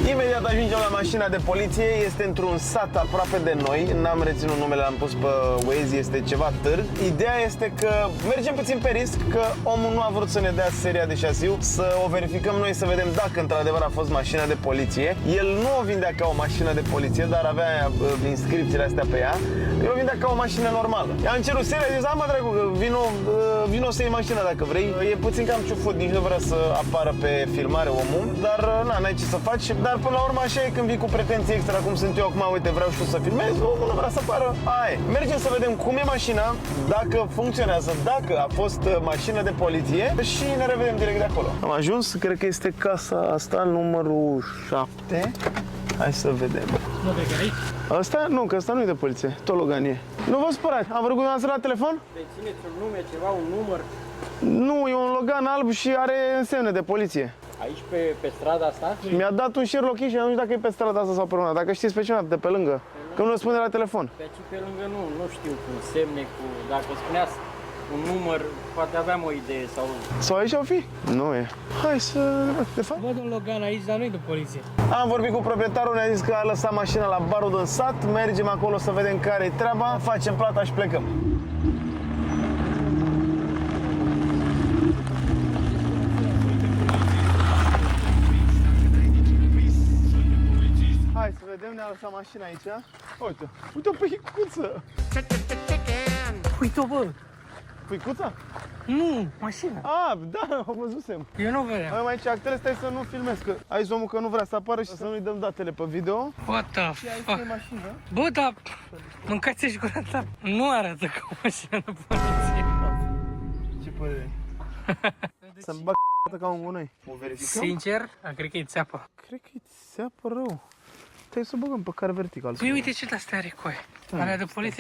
Imediat ajungem la mașina de poliție, este într-un sat aproape de noi, n-am reținut numele, l-am pus pe Waze, este ceva târg. Ideea este că mergem puțin pe risc, că omul nu a vrut să ne dea seria de șasiu, să o verificăm noi, să vedem dacă într-adevăr a fost mașina de poliție. El nu o vindea ca o mașină de poliție, dar avea inscripțiile astea pe ea. Eu o vindea ca o mașină normală. I-am cerut seria, zis, mă dragul, vino să iei mașina dacă vrei. E puțin cam ciufut, nici nu vrea să apară pe filmare omul, dar n-ai ce să faci. Dar până la urmă așa e când vii cu pretenții extra, cum sunt eu acum, uite, vreau și tu să filmezi, omul nu vrea să apară. Aia. Mergem să vedem cum e mașina, dacă funcționează, dacă a fost mașină de poliție și ne revedem direct de acolo. Am ajuns, cred că este casa asta, numărul 7. Hai să vedem. Nu cred că aici? Asta? Nu, că asta nu e de poliție, tot Logan e. Nu vă spărați, am vorbit cu dumneavoastră la telefon? Dețineți un nume, ceva, un număr? Nu, e un Logan alb și are însemne de poliție. Aici pe strada asta? Mi-a dat un share location, nu știu dacă e pe strada asta sau pe una, dacă știți pe cineva de pe lângă. Că nu răspunde la telefon. Pe aici pe lângă nu știu, cu semne, cu... Dacă spuneați un număr, poate aveam o idee sau... Sau aici au fi? Nu e. Hai să... de fapt. Văd un Logan aici, dar nu e de poliție. Am vorbit cu proprietarul, ne-a zis că a lăsat mașina la barul din sat, mergem acolo să vedem care-i treaba, facem plata și plecăm. Hai să vedem, ne-a lăsat mașina aici. Uite, uite o păicuță. Uite-o, bă! Păicuța? Nu, mașina. Ah, da, o văzusem. Eu nu vedeam. Mai ce actele, stai să nu filmez, că ai zis omul că nu vrea să apară și să nu-i dăm datele pe video. What the Și aici fuck? e mașină. Bă, dar mâncați-și gura ta. Nu arată ca o mașină de poliție. Ce părere ai? Să-mi bag ca un gunoi. O verificăm? Sincer, cred că e țeapă. Cred că e țeapă rău. Trebuie să băgăm pe car vertical. Păi uite ce de-astea are coaie. Alea de poliție.